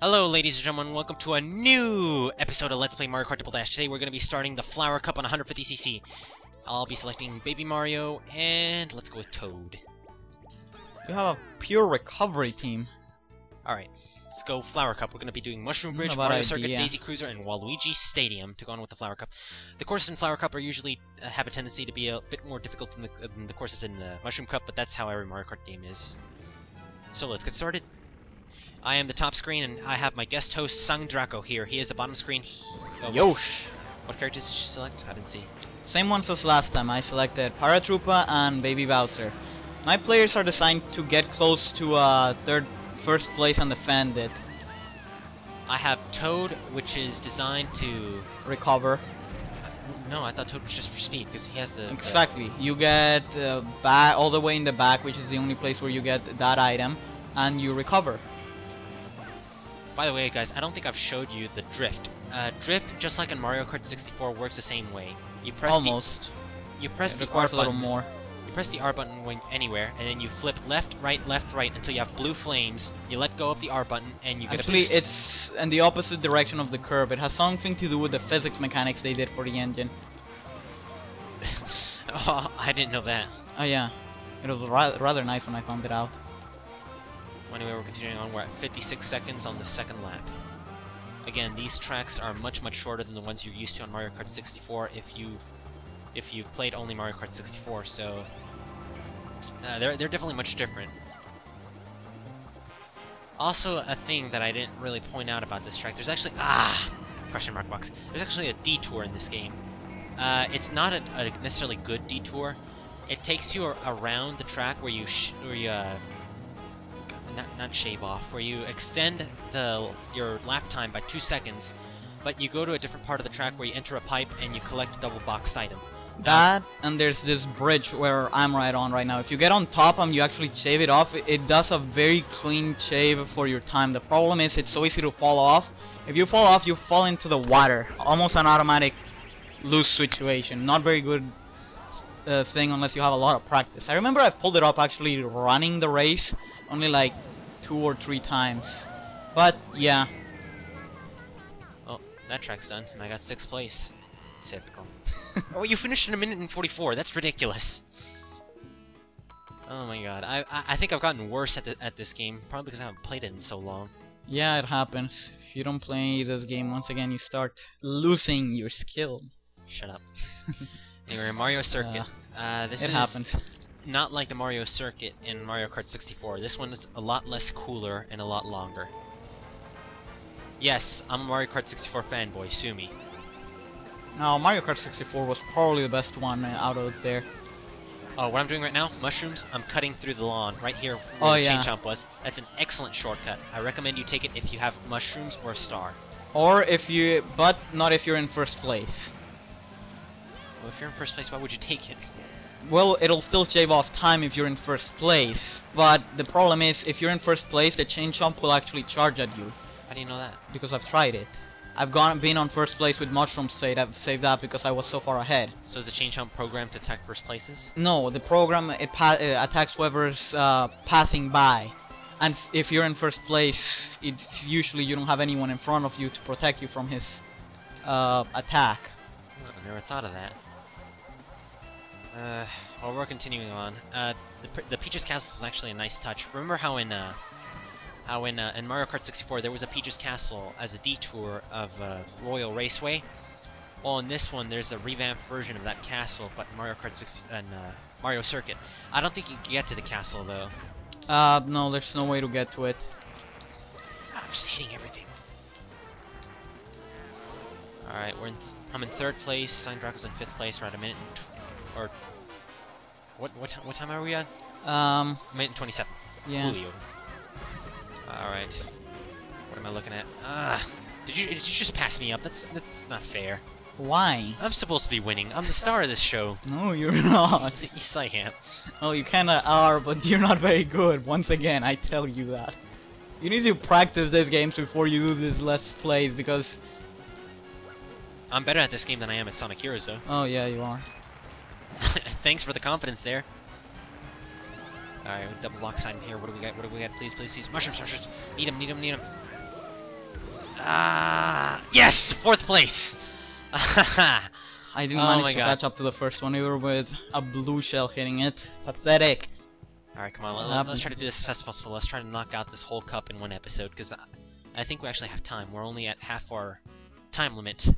Hello ladies and gentlemen, welcome to a new episode of Let's Play Mario Kart Double Dash. Today we're going to be starting the Flower Cup on 150cc. I'll be selecting Baby Mario, and let's go with Toad. You have a pure recovery team. Alright, let's go Flower Cup. We're going to be doing Mushroom Bridge, Not a bad Mario Circuit, idea. Daisy Cruiser, and Waluigi Stadium to go on with the Flower Cup. The courses in Flower Cup are usually have a tendency to be a bit more difficult than the courses in the Mushroom Cup, but that's how every Mario Kart game is. So let's get started. I am the top screen, and I have my guest host, Sung Draco, here. He is the bottom screen. Yosh! What characters did you select? I didn't see. Same ones as last time. I selected Paratroopa and Baby Bowser. My players are designed to get close to first place and defend it. I have Toad, which is designed to... Recover. No, I thought Toad was just for speed, because he has the... Exactly. You get back all the way in the back, which is the only place where you get that item, and you recover. By the way, guys, I don't think I've showed you the drift. Drift, just like in Mario Kart 64, works the same way. You press Almost. You press the R requires a little button. more. You press the R button when anywhere, and then you flip left, right, until you have blue flames. You let go of the R button, and you get Actually, a boost. it's in the opposite direction of the curve. It has something to do with the physics mechanics they did for the engine. Oh, I didn't know that. Oh yeah. It was rather nice when I found it out. Anyway, we're continuing on. We're at 56 seconds on the second lap. Again, these tracks are much shorter than the ones you're used to on Mario Kart 64 if you've played only Mario Kart 64, so they're definitely much different. Also, a thing that I didn't really point out about this track, there's actually question mark box. There's actually a detour in this game. It's not a necessarily good detour. It takes you around the track where you not shave off, where you extend your lap time by 2 seconds, but you go to a different part of the track where you enter a pipe and you collect a double box item. That, and there's this bridge where I'm right now. If you get on top and you actually shave it off, it does a very clean shave for your time. The problem is it's so easy to fall off. If you fall off, you fall into the water. Almost an automatic lose situation. Not very good thing unless you have a lot of practice. I remember I pulled it off actually running the race, only like 2 or 3 times. But yeah. Oh, that track's done, and I got 6th place. Typical. Oh, you finished in 1:44. That's ridiculous. Oh my god. I think I've gotten worse at this game, probably because I haven't played it in so long. Yeah, it happens. If you don't play this game once again, you start losing your skill. Shut up. Anyway, Mario Circuit. This it is happens. not like the Mario Circuit in Mario Kart 64. This one is a lot less cooler and a lot longer. Yes, I'm a Mario Kart 64 fanboy. Sue me. Now, Mario Kart 64 was probably the best one out of there. Oh, what I'm doing right now? Mushrooms. I'm cutting through the lawn right here where the chain chomp was. That's an excellent shortcut. I recommend you take it if you have mushrooms or a star. Or if you, but not if you're in first place. Well, if you're in first place, why would you take it? Well, it'll still shave off time if you're in first place, but the problem is, if you're in first place, the chain jump will actually charge at you. How do you know that? Because I've tried it. I've been on first place with mushrooms, saved that because I was so far ahead. So is the chain jump programmed to attack first places? No, the program, it attacks whoever's passing by. And if you're in first place, it's usually you don't have anyone in front of you to protect you from his attack. Oh, I never thought of that. Well, we're continuing on. The Peach's Castle is actually a nice touch. Remember how in Mario Kart 64 there was a Peach's Castle as a detour of Royal Raceway? Well, in this one there's a revamped version of that castle, but in Mario Kart 6 and Mario Circuit. I don't think you can get to the castle though. No, there's no way to get to it. I'm just hitting everything. All right, I'm in 3rd place. Sign Draco's in 5th place. We're at a minute or what time are we at? Minute and 27. Yeah. Julio. Alright. What am I looking at? Did you just pass me up? That's not fair. Why? I'm supposed to be winning. I'm the star of this show. No, you're not. Yes, I am. Well, you kinda are, but you're not very good. Once again, I tell you that. You need to practice these games before you do this Let's Plays, because... I'm better at this game than I am at Sonic Heroes, though. Oh, yeah, you are. Thanks for the confidence there. Alright, double block sign here. What do we got? What do we got? Please, please, please. Mushrooms, mushrooms. Need them, need them, need them. Yes! 4th place! I didn't Oh manage my to God. catch up to the first one, even with a blue shell hitting it. Pathetic. Alright, come on, let's try to do this as fast as possible. Let's try to knock out this whole cup in one episode, because I think we actually have time. We're only at half our time limit.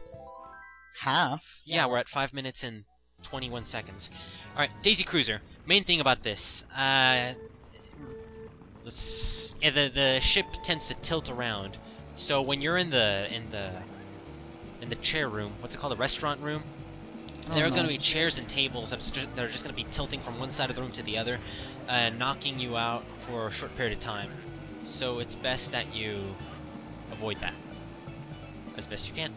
Half? Yeah, we're at 5 minutes and 21 seconds. Alright, Daisy Cruiser. Main thing about this, the ship tends to tilt around. So when you're in the chair room, what's it called, the restaurant room? There are going to be chairs and tables that are just going to be tilting from one side of the room to the other, knocking you out for a short period of time. So it's best that you avoid that as best you can.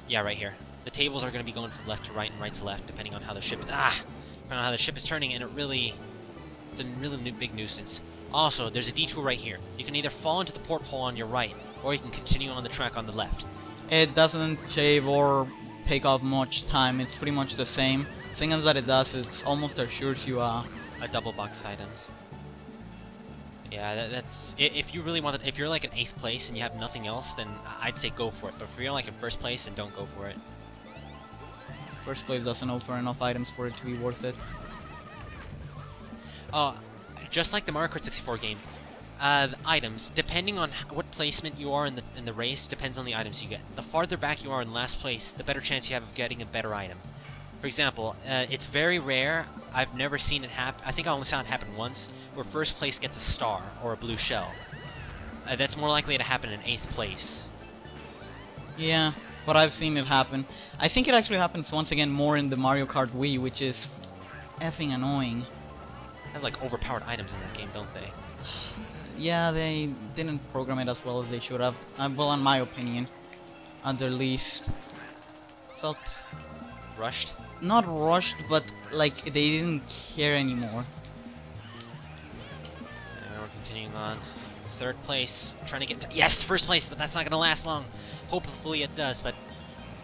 Yeah, right here. The tables are going to be going from left to right and right to left, depending on how the ship is turning, and it's a really big nuisance. Also, there's a detour right here. You can either fall into the porthole on your right, or you can continue on the track on the left. It doesn't shave or take off much time. It's pretty much the same. Thing is that it does, it's almost assures you a double box item. Yeah, that's if you really want it. If you're like in 8th place and you have nothing else, then I'd say go for it. But if you're like in 1st place, then don't go for it. First place doesn't offer enough items for it to be worth it. Just like the Mario Kart 64 game, the items, depending on what placement you are in the race, depends on the items you get. The farther back you are in last place, the better chance you have of getting a better item. For example, it's very rare. I've never seen it happen. I think I only saw it happen once, where 1st place gets a star or a blue shell. That's more likely to happen in 8th place. Yeah, but I've seen it happen. I think it actually happens once again more in the Mario Kart Wii, which is effing annoying. They have like overpowered items in that game, don't they? Yeah, they didn't program it as well as they should have. Well, in my opinion, at the least. Felt rushed. Not rushed, but like they didn't care anymore. And we're continuing on. 3rd place, trying to get to yes, 1st place, but that's not gonna last long. Hopefully it does, but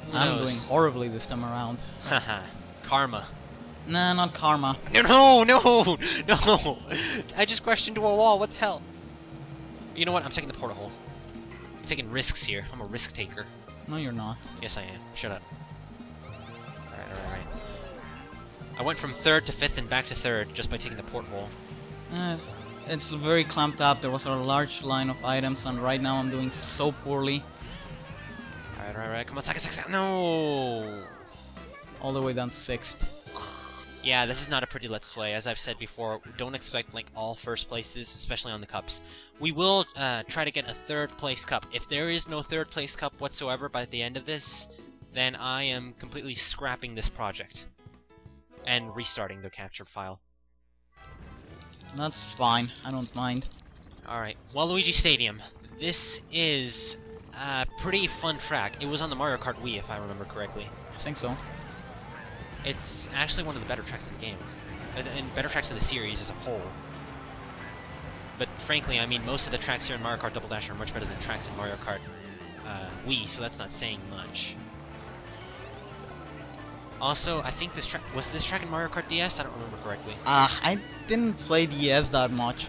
who I'm knows? doing horribly this time around. Haha, karma. Nah, not karma. No! I just crashed into a wall. What the hell? You know what? I'm taking the porthole. I'm taking risks here. I'm a risk taker. No, you're not. Yes, I am. Shut up. Alright. I went from 3rd to 5th and back to 3rd just by taking the porthole. It's very clamped up. There was a large line of items, and right now I'm doing so poorly. Alright. Come on, second. No! All the way down to 6th. Yeah, this is not a pretty Let's Play. As I've said before, don't expect like all 1st places, especially on the cups. We will try to get a 3rd place cup. If there is no 3rd place cup whatsoever by the end of this, then I am completely scrapping this project and restarting the capture file. That's fine. I don't mind. Alright, Waluigi Stadium. This is a pretty fun track. It was on the Mario Kart Wii, if I remember correctly. I think so. It's actually one of the better tracks in the game, and better tracks in the series as a whole. But frankly, I mean, most of the tracks here in Mario Kart Double Dash are much better than tracks in Mario Kart Wii, so that's not saying much. Also, I think this track in Mario Kart DS? I don't remember correctly. I didn't play DS that much.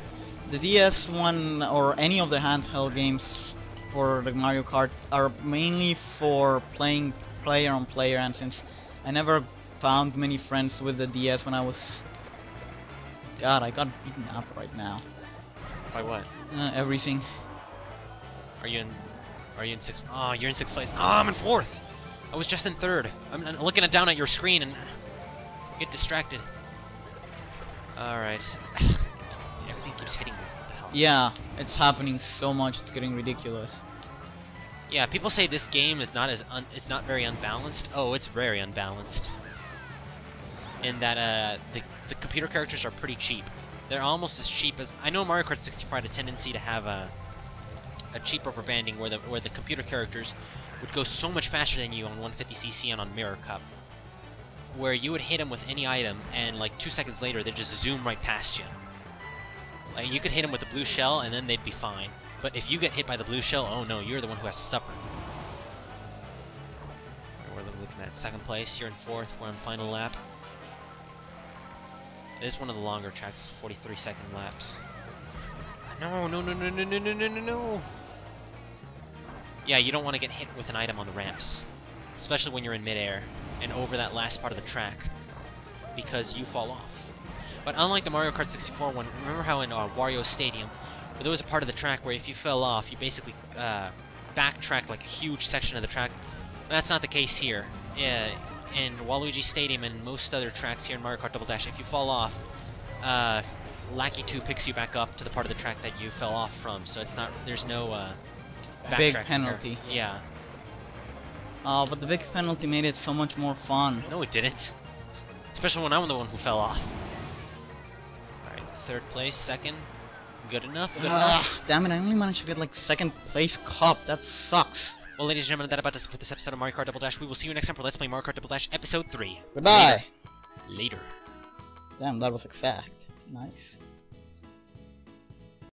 The DS one, or any of the handheld games for the Mario Kart, are mainly for playing player on player, and since I never found many friends with the DS when I was... God, I got beaten up right now. By what? Everything. Are you in 6th? Oh, you're in 6th place. Oh, I'm in 4th! I was just in 3rd. I'm looking down at your screen and get distracted. Alright. Everything keeps hitting me. What the hell? Yeah, it's happening so much, it's getting ridiculous. Yeah, people say this game is not it's not very unbalanced. Oh, it's very unbalanced. In that the computer characters are pretty cheap. They're almost as cheap as I know Mario Kart 64 had a tendency to have a cheap rubber banding where the computer characters would go so much faster than you on 150cc and on Mirror Cup, where you would hit them with any item and like 2 seconds later they'd just zoom right past you. Like you could hit them with the blue shell and then they'd be fine. But if you get hit by the blue shell, oh no, you're the one who has to suffer. We're looking at 2nd place. You're in 4th. We're on final lap. It is one of the longer tracks, 43-second laps. No! Yeah, you don't want to get hit with an item on the ramps. Especially when you're in midair and over that last part of the track. Because you fall off. But unlike the Mario Kart 64 one, remember how in Wario Stadium, where there was a part of the track where if you fell off, you basically backtracked like a huge section of the track. That's not the case here. In Waluigi Stadium and most other tracks here in Mario Kart Double Dash, if you fall off, Lackey 2 picks you back up to the part of the track that you fell off from, so it's not, there's no big backtracking penalty. here. Yeah. But the big penalty made it so much more fun. No, it didn't. Especially when I'm the one who fell off. Alright, third place, second. Good enough, good enough. Damn it, I only managed to get like second place cup. That sucks. Well, ladies and gentlemen, that about does it for this episode of Mario Kart Double Dash. We will see you next time for Let's Play Mario Kart Double Dash Episode 3. Goodbye. Later. Damn, that was exact. Nice.